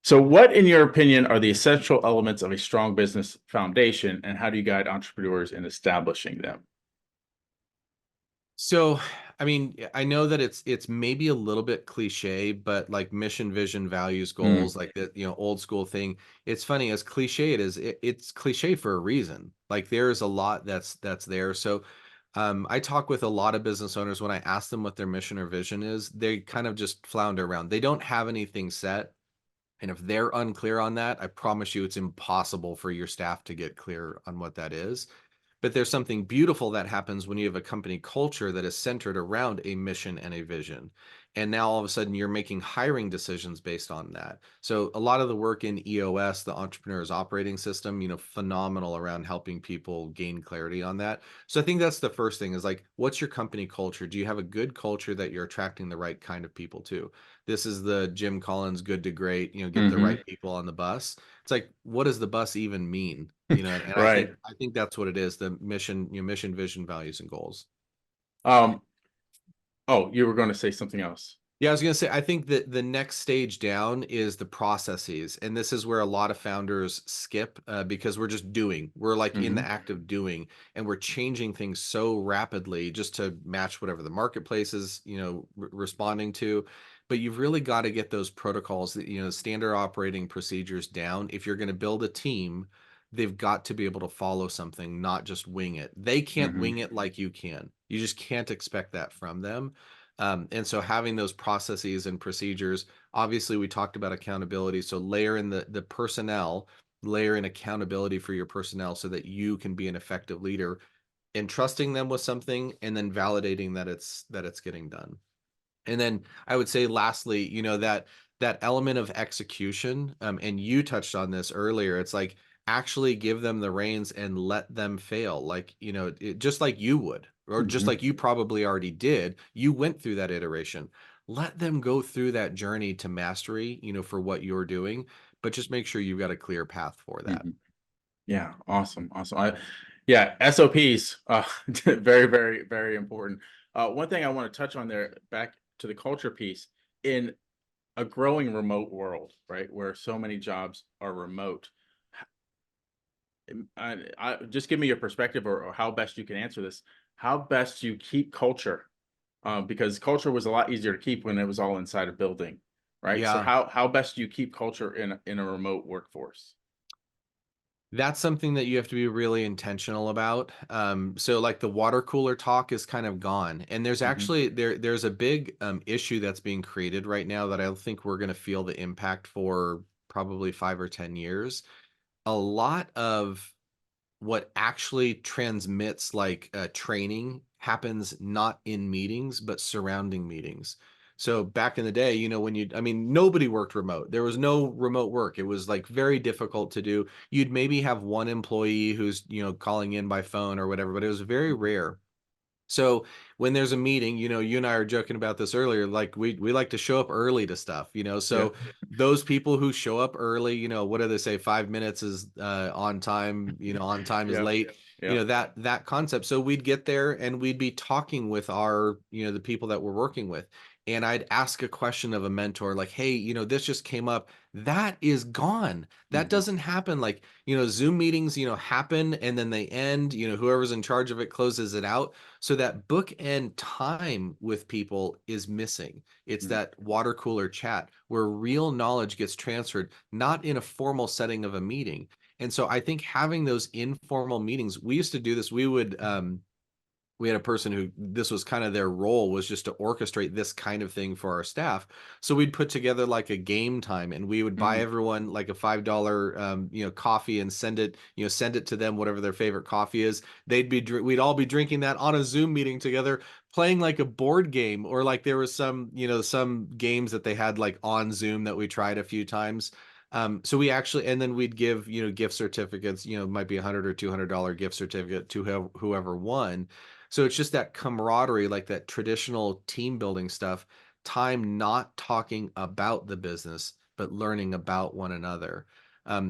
so what, in your opinion, are the essential elements of a strong business foundation, and how do you guide entrepreneurs in establishing them? So, I mean, I know that it's maybe a little bit cliche, but like mission, vision, values, Mm, goals, like that, old school thing. It's funny, as cliche it is, it's cliche for a reason. Like there's a lot that's there. So, I talk with a lot of business owners when I ask them what their mission or vision is, they kind of just flounder around. They don't have anything set. And if they're unclear on that, I promise you it's impossible for your staff to get clear on what that is. But there's something beautiful that happens when you have a company culture that is centered around a mission and a vision. And now all of a sudden you're making hiring decisions based on that. So a lot of the work in EOS, the Entrepreneur's Operating System, phenomenal around helping people gain clarity on that. So I think that's the first thing is like, what's your company culture? Do you have a good culture that you're attracting the right kind of people to? This is the Jim Collins good to great, get the hmm. right people on the bus. It's like, what does the bus even mean? And I think Right. I think that's what it is, the mission, mission, vision, values, and goals. Um, oh, you were going to say something else. Yeah, I was gonna say, I think that the next stage down is the processes, and this is where a lot of founders skip because we're just doing. We're like in the Hmm. act of doing, and we're changing things so rapidly just to match whatever the marketplace is, responding to. But you've really got to get those protocols, that standard operating procedures down. If you're going to build a team, they've got to be able to follow something, not just wing it. They can't Hmm. wing it like you can. You just can't expect that from them. And so having those processes and procedures, obviously we talked about accountability. So layer in the personnel, layer in accountability for your personnel so that you can be an effective leader, entrusting them with something and then validating that it's getting done. And then I would say lastly, that element of execution, and you touched on this earlier. It's like actually give them the reins and let them fail. Like, just like you would, or just Hmm. like you probably already did, you went through that iteration. Let them go through that journey to mastery, for what you're doing, but just make sure you've got a clear path for that. Hmm. Yeah, awesome, awesome. Yeah, SOPs, very, very, very important. One thing I want to touch on there, back to the culture piece, in a growing remote world, right, where so many jobs are remote. Just give me your perspective, or how best you can answer this. How best you keep culture, because culture was a lot easier to keep when it was all inside a building, right? So Yeah. how best do you keep culture in a remote workforce? That's something that you have to be really intentional about. So like the water cooler talk is kind of gone. And there's Hmm. actually there's a big issue that's being created right now that I don't think we're going to feel the impact for probably 5 or 10 years. A lot of what actually transmits like training happens not in meetings but surrounding meetings. So back in the day, when I mean, nobody worked remote. There was no remote work. It was like very difficult to do. You'd maybe have one employee who's calling in by phone or whatever, but it was very rare. So when there's a meeting, you and I are joking about this earlier, like we like to show up early to stuff, Yeah. so those people who show up early, what do they say? 5 minutes is on time, on time is Yeah. late, Yeah. that concept. So we'd get there and we'd be talking with our, the people that we're working with. And I'd ask a question of a mentor, like, hey, this just came up. That is gone. That Hmm. doesn't happen. Like, Zoom meetings, happen and then they end, whoever's in charge of it closes it out, so that bookend time with people is missing. It's Hmm. that water cooler chat where real knowledge gets transferred, not in a formal setting of a meeting. And so I think having those informal meetings, we used to do this. We would we had a person who this was kind of their role, was just to orchestrate this kind of thing for our staff. So we'd put together like a game time, and we would buy Mm, everyone like a $5 coffee, and send it to them, whatever their favorite coffee is. We'd all be drinking that on a Zoom meeting together, playing like a board game, or like there was some games that they had like on Zoom that we tried a few times. So we actually, and then we'd give, gift certificates, might be $100 or $200 gift certificate to whoever won. So it's just that camaraderie, like that traditional team building stuff, time not talking about the business, but learning about one another.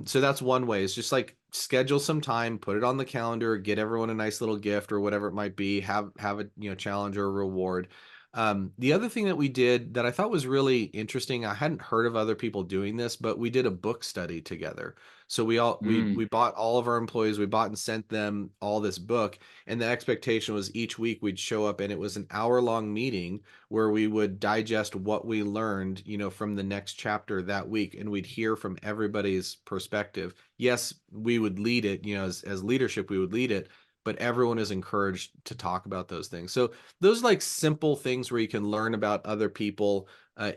So that's one way, is just like schedule some time, put it on the calendar, get everyone a nice little gift or whatever it might be, have a challenge or a reward. The other thing that we did that I thought was really interesting, I hadn't heard of other people doing this, but we did a book study together. So we all mm. we bought all of our employees, we bought and sent them all this book, and the expectation was each week we'd show up, and it was an hour-long meeting where we would digest what we learned, from the next chapter that week, and we'd hear from everybody's perspective. Yes, we would lead it, as leadership, we would lead it, but everyone is encouraged to talk about those things. So those like simple things where you can learn about other people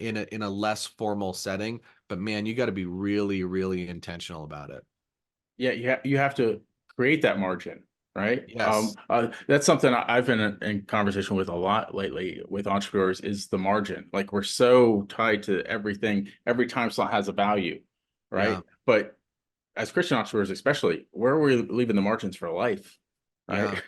in a less formal setting. But man, you got to be really, really intentional about it. Yeah, you have to create that margin, right? Yes. That's something I've been in conversation with a lot lately with entrepreneurs, is the margin. Like, we're so tied to everything. Every time slot has a value, Yeah. right? But as Christian entrepreneurs, especially, where are we leaving the margins for life, right? Yeah.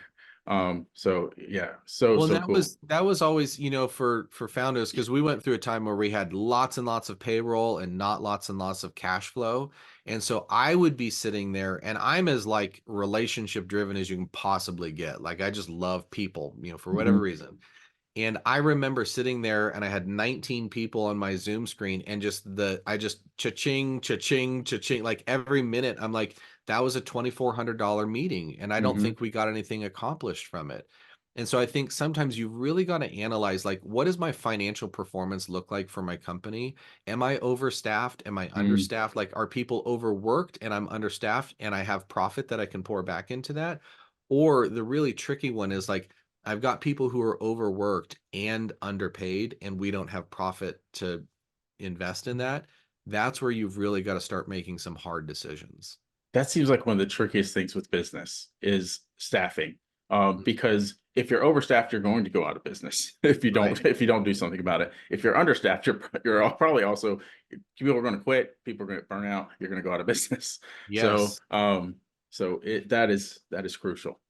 So yeah, so Well, and so that cool. was that was always, for founders, because we went through a time where we had lots and lots of payroll and not lots and lots of cash flow. And so I would be sitting there, and I'm as like relationship driven as you can possibly get. Like I just love people, for whatever Mhm, reason. And I remember sitting there, and I had 19 people on my Zoom screen, and I just cha-ching, cha-ching, cha-ching, like every minute. I'm like, that was a $2,400 meeting, and I don't mhm. think we got anything accomplished from it. And so I think sometimes you really got to analyze, like, what does my financial performance look like for my company? Am I overstaffed? Am I Mm. understaffed? Like, are people overworked and I'm understaffed and I have profit that I can pour back into that? Or the really tricky one is like, I've got people who are overworked and underpaid, and we don't have profit to invest in that. That's where you've really got to start making some hard decisions. That seems like one of the trickiest things with business is staffing. Mm. Because if you're overstaffed, you're going to go out of business if you Right. don't do something about it. If you're understaffed, probably also, people are going to quit, people are going to burn out, you're going to go out of business. So Yes. that is crucial.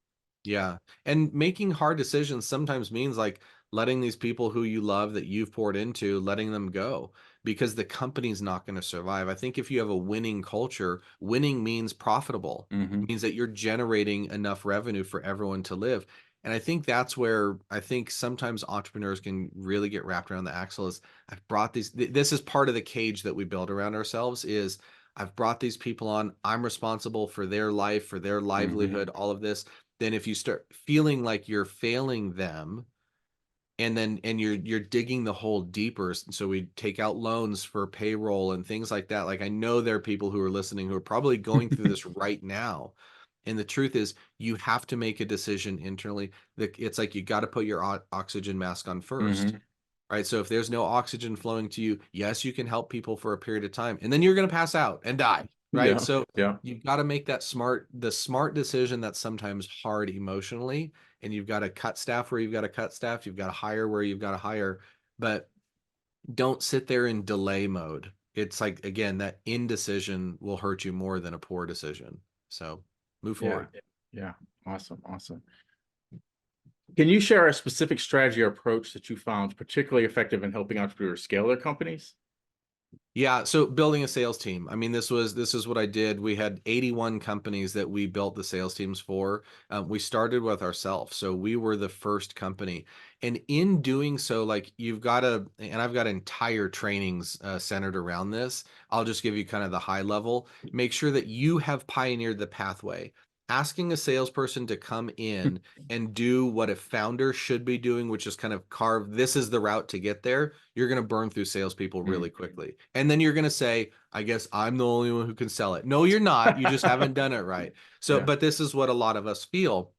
Yeah. And making hard decisions sometimes means like letting these people who you love, that you've poured into, letting them go, because the company's not going to survive. I think if you have a winning culture, winning means profitable. It Hmm. means that you're generating enough revenue for everyone to live. And I think that's where I think sometimes entrepreneurs can really get wrapped around the axle is I've brought this is part of the cage that we build around ourselves is I've brought these people on. I'm responsible for their life, for their Hmm. livelihood, all of this. Then if you start feeling like you're failing them, and you're digging the hole deeper, so we take out loans for payroll and things like that. Like I know there are people who are listening who are probably going through this right now, and the truth is you have to make a decision internally that it's like you got to put your oxygen mask on first. Hmm. Right. So if there's no oxygen flowing to you, yes, you can help people for a period of time, and then you're going to pass out and die. Right. Yeah, So yeah, you've got to make the smart decision that's sometimes hard emotionally, and you've got to cut staff where you've got to cut staff. You've got to hire where you've got to hire, but don't sit there in delay mode. It's like, again, that indecision will hurt you more than a poor decision. So move yeah, forward. yeah. Awesome, awesome. Can you share a specific strategy or approach that you found particularly effective in helping entrepreneurs scale their companies? Yeah, so building a sales team. I mean, this is what I did. We had 81 companies that we built the sales teams for. We started with ourselves, so we were the first company. And in doing so, like you've got to, and I've got entire trainings centered around this. I'll just give you kind of the high level. Make sure that you have pioneered the pathway. Asking a salesperson to come in and do what a founder should be doing, which is kind of carve, this is the route to get there, you're going to burn through salespeople really Mm. quickly. And then you're going to say, I guess I'm the only one who can sell it. No, you're not. You just haven't done it right. So, Yeah. but this is what a lot of us feel.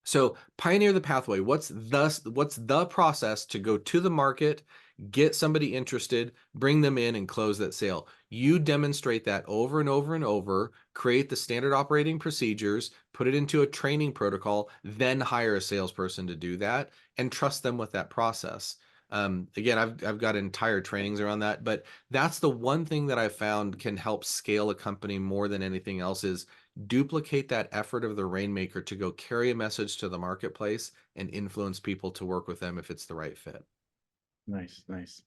So pioneer the pathway. What's the process to go to the market, get somebody interested, bring them in, and close that sale? You demonstrate that over and over and over, create the standard operating procedures, put it into a training protocol, then hire a salesperson to do that, and trust them with that process. Again, I've got entire trainings around that, but that's the one thing that I found can help scale a company more than anything else is duplicate that effort of the rainmaker to go carry a message to the marketplace and influence people to work with them if it's the right fit. Nice, nice.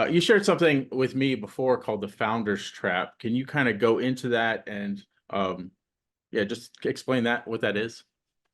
You shared something with me before called the founder's trap. Can you kind of go into that and yeah, just explain that what that is?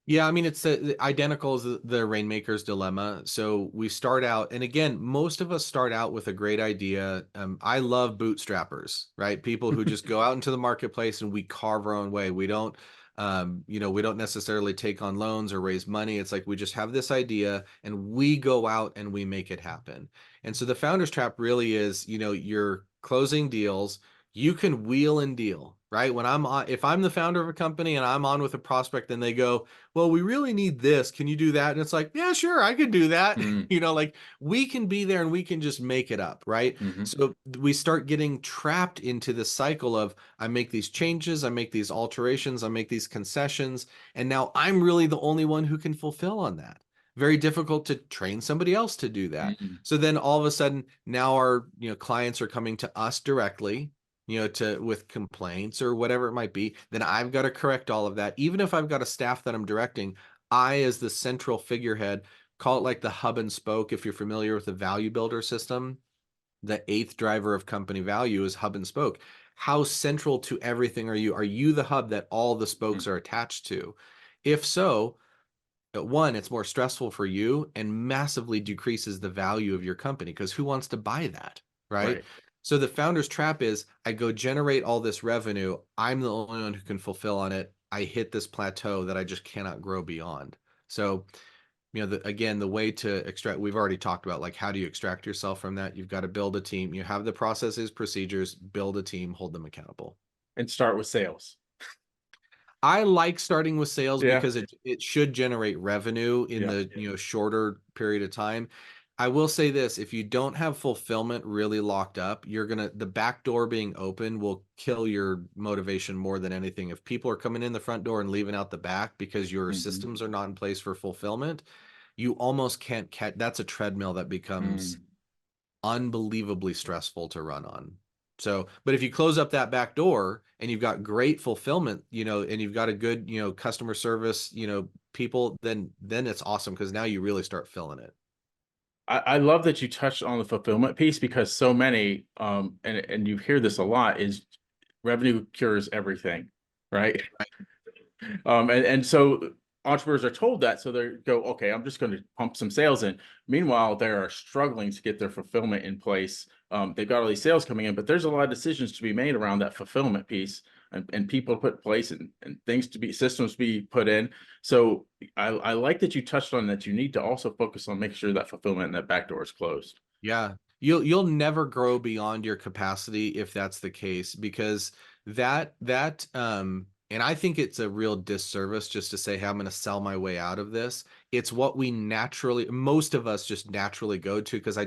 Yeah, I mean, it's identical as the rainmaker's dilemma. So we start out, and again, most of us start out with a great idea. I love bootstrappers, right? People who just go out into the marketplace and we carve our own way. We don't, we don't necessarily take on loans or raise money. It's like we just have this idea and we go out and we make it happen. And so the founder's trap really is, you're closing deals. You can wheel and deal, right? When I'm on, if I'm the founder of a company and I'm on with a prospect and they go, well, we really need this. Can you do that? And it's like, yeah, sure, I can do that. Mm, Like we can be there and we can just make it up, right? hmm. So we start getting trapped into the cycle of I make these changes, I make these alterations, I make these concessions, and now I'm really the only one who can fulfill on that. Very difficult to train somebody else to do that. Mm, So then all of a sudden, now our clients are coming to us directly, to with complaints or whatever it might be, then I've got to correct all of that. Even if I've got a staff that I'm directing, I, as the central figurehead, call it like the hub and spoke. If you're familiar with the value builder system, the eighth driver of company value is hub and spoke. How central to everything are you? Are you the hub that all the spokes mm, are attached to? If so, one, it's more stressful for you and massively decreases the value of your company because who wants to buy that, right? right. So the founder's trap is I go generate all this revenue. I'm the only one who can fulfill on it. I hit this plateau that I just cannot grow beyond. So, again, the way to extract, we've already talked about like how do you extract yourself from that? You've got to build a team. You have the processes, procedures, build a team, hold them accountable. And start with sales. I like starting with sales Yeah. because it should generate revenue in Yeah. the shorter period of time. I will say this, if you don't have fulfillment really locked up, the back door being open will kill your motivation more than anything. If people are coming in the front door and leaving out the back because your Hmm. systems are not in place for fulfillment, you almost can't catch. That's a treadmill that becomes Mm. unbelievably stressful to run on. So, but if you close up that back door and you've got great fulfillment, and you've got a good, customer service, people, then it's awesome because now you really start filling it. I love that you touched on the fulfillment piece because so many, and you hear this a lot, is revenue cures everything, right? And so entrepreneurs are told that, so they go, okay, I'm just going to pump some sales in. Meanwhile, they are struggling to get their fulfillment in place. They've got all these sales coming in, but there's a lot of decisions to be made around that fulfillment piece and people to put in place and things to be systems to be put in. So I like that you touched on that. You need to also focus on making sure that fulfillment and that back door is closed. Yeah. You'll never grow beyond your capacity if that's the case because and I think it's a real disservice just to say, hey, I'm going to sell my way out of this. It's what we naturally, most of us just naturally go to because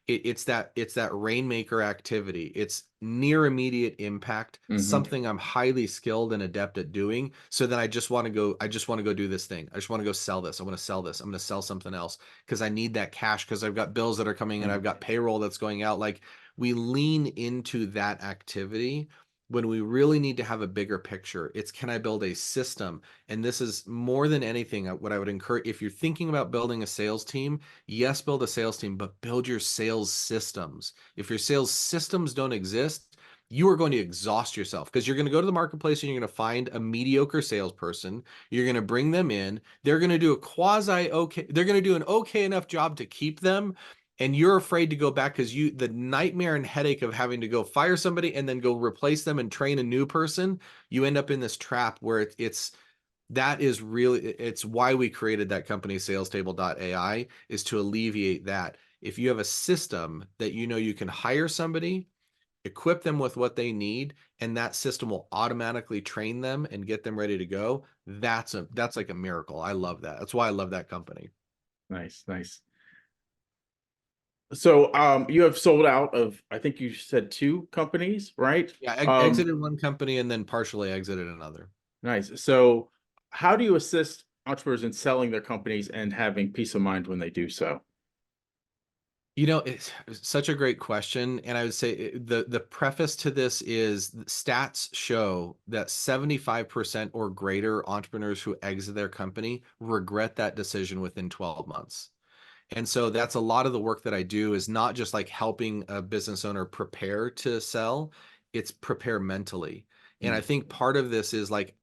it's that rainmaker activity. It's near immediate impact, Hmm. something I'm highly skilled and adept at doing. So then I just want to go do this thing. I just want to go sell this. I want to sell this. I'm going to sell something else because I need that cash because I've got bills that are coming in. I've got payroll that's going out. Like we lean into that activity when we really need to have a bigger picture. It's can I build a system? And this is more than anything what I would encourage if you're thinking about building a sales team, yes, build a sales team, but build your sales systems. If your sales systems don't exist, you are going to exhaust yourself because you're going to go to the marketplace and you're going to find a mediocre salesperson. You're going to bring them in. They're going to do a quasi okay. They're going to do an okay enough job to keep them. And you're afraid to go back because the nightmare and headache of having to go fire somebody and then go replace them and train a new person, you end up in this trap where that is really, it's why we created that company salestable.ai is to alleviate that. If you have a system that you can hire somebody equip them with what they need, and that system will automatically train them and get them ready to go. That's like a miracle. I love that. That's why I love that company. Nice, nice. So you have sold out of, I think you said, two companies, right? Yeah, Um exited one company and then partially exited another. nice. So how do you assist entrepreneurs in selling their companies and having peace of mind when they do so? It's such a great question, and I would say the preface to this is stats show that 75% or greater entrepreneurs who exit their company regret that decision within 12 months. And so that's a lot of the work that I do is not just like helping a business owner prepare to sell, it's prepare mentally. And I Mm, think part of this is like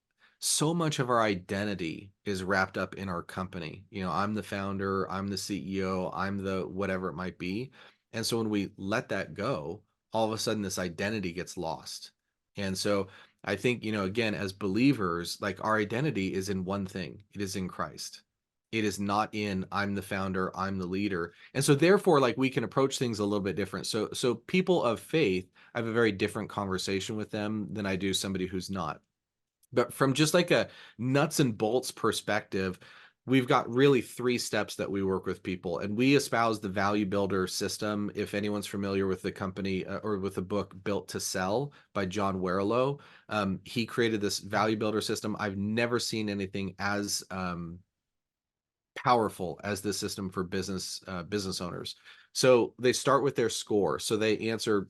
so much of our identity is wrapped up in our company. I'm the founder, I'm the CEO, I'm the whatever it might be. And so when we let that go, all of a sudden this identity gets lost. And so I think, again, as believers, like our identity is in one thing, it is in Christ. It is not in I'm the founder, I'm the leader. And so therefore like we can approach things a little bit different. So people of faith, I have a very different conversation with them than I do somebody who's not. But from just like a nuts and bolts perspective, we've got really three steps that we work with people, and we espouse the value builder system. If anyone's familiar with the company or with the book Built to Sell by John Warrillow, he created this value builder system. I've never seen anything as powerful as this system for business owners. So they start with their score. So they answer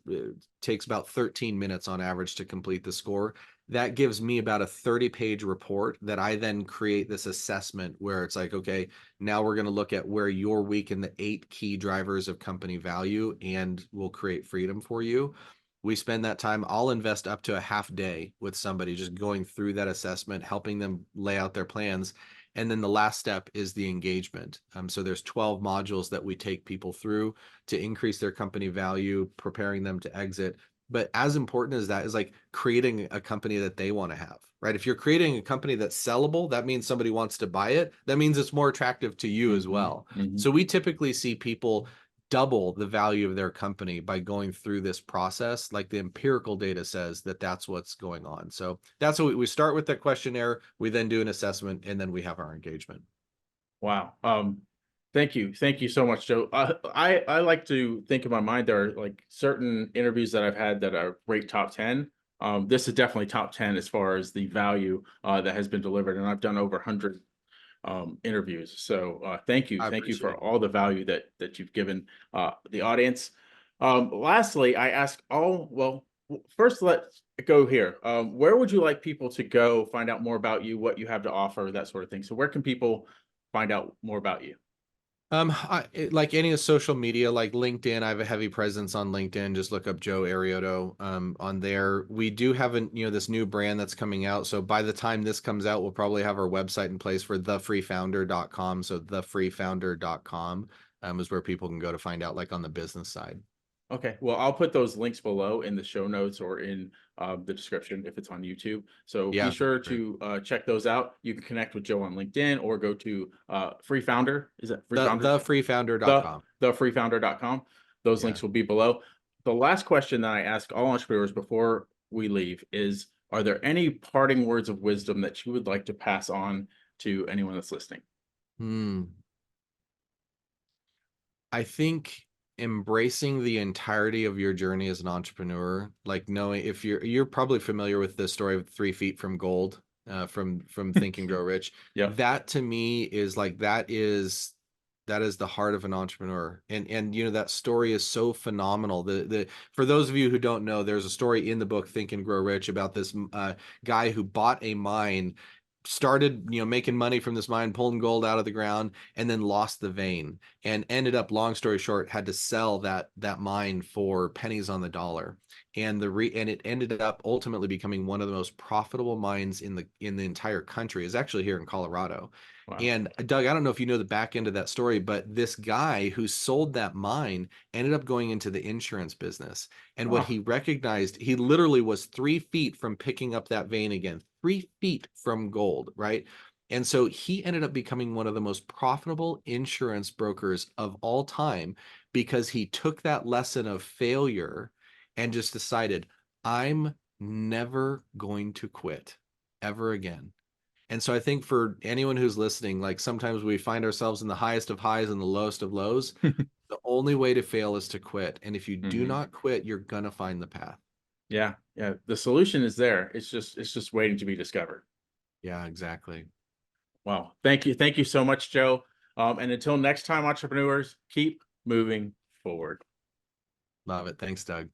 takes about 13 minutes on average to complete the score. That gives me about a 30-page report that I then create this assessment where it's like, okay, now we're going to look at where you're weak in the 8 key drivers of company value, and we'll create freedom for you. We spend that time. I'll invest up to a half day with somebody just going through that assessment, helping them lay out their plans. And then the last step is the engagement. So there's 12 modules that we take people through to increase their company value, preparing them to exit. But as important as that is like creating a company that they want to have, right? If you're creating a company that's sellable, that means somebody wants to buy it. That means it's more attractive to you as mhm, well. mhm. So we typically see people double the value of their company by going through this process. Like the empirical data says that that's what's going on. So that's what we start with the questionnaire. We then do an assessment, and then we have our engagement. Wow. Thank you so much, Joe. I like to think in my mind there are like certain interviews that I've had that are rate top 10. This is definitely top 10 as far as the value that has been delivered, and I've done over 100 interviews. So I thank you for appreciate all the value that you've given the audience. Lastly, I ask all. Well, first let's go here. Where would you like people to go find out more about you, what you have to offer, that sort of thing? So where can people find out more about you? Like any of social media, like LinkedIn, I have a heavy presence on LinkedIn. Just look up Joe Arioto on there. We do have this new brand that's coming out. So by the time this comes out, we'll probably have our website in place for thefreefounder.com. So thefreefounder.com is where people can go to find out like on the business side. Okay, well, I'll put those links below in the show notes or in the description if it's on YouTube. So be Yeah, that'd sure be great. to check those out. You can connect with Joe on LinkedIn or go to Free Founder. Is that Free Founder? The Thefreefounder.com. thefreefounder.com. Those Yeah. links will be below. The last question that I ask all entrepreneurs before we leave is, are there any parting words of wisdom that you would like to pass on to anyone that's listening? Hmm. I think embracing the entirety of your journey as an entrepreneur, like knowing if you're probably familiar with the story of 3 feet from gold, from Think and Grow Rich. Yeah. That to me is like that is the heart of an entrepreneur, and that story is so phenomenal. The For those of you who don't know, there's a story in the book Think and Grow Rich about this guy who bought a mine, started making money from this mine, pulling gold out of the ground, and then lost the vein, and ended up, long story short, had to sell that mine for pennies on the dollar. And it ended up ultimately becoming one of the most profitable mines in the entire country. Is actually here in Colorado. Wow. And Doug, I don't know if you know the back end of that story, but this guy who sold that mine ended up going into the insurance business. And what Oh, he recognized, he literally was 3 feet from picking up that vein again, 3 feet from gold, right? And so he ended up becoming one of the most profitable insurance brokers of all time because he took that lesson of failure and just decided, I'm never going to quit ever again. And so I think for anyone who's listening, like sometimes we find ourselves in the highest of highs and the lowest of lows. The only way to fail is to quit. And if you do Mhm. not quit, you're going to find the path. Yeah, yeah. The solution is there. It's just waiting to be discovered. Yeah, exactly. Well, thank you so much, Joe. And until next time, entrepreneurs, keep moving forward. Love it. Thanks, Doug.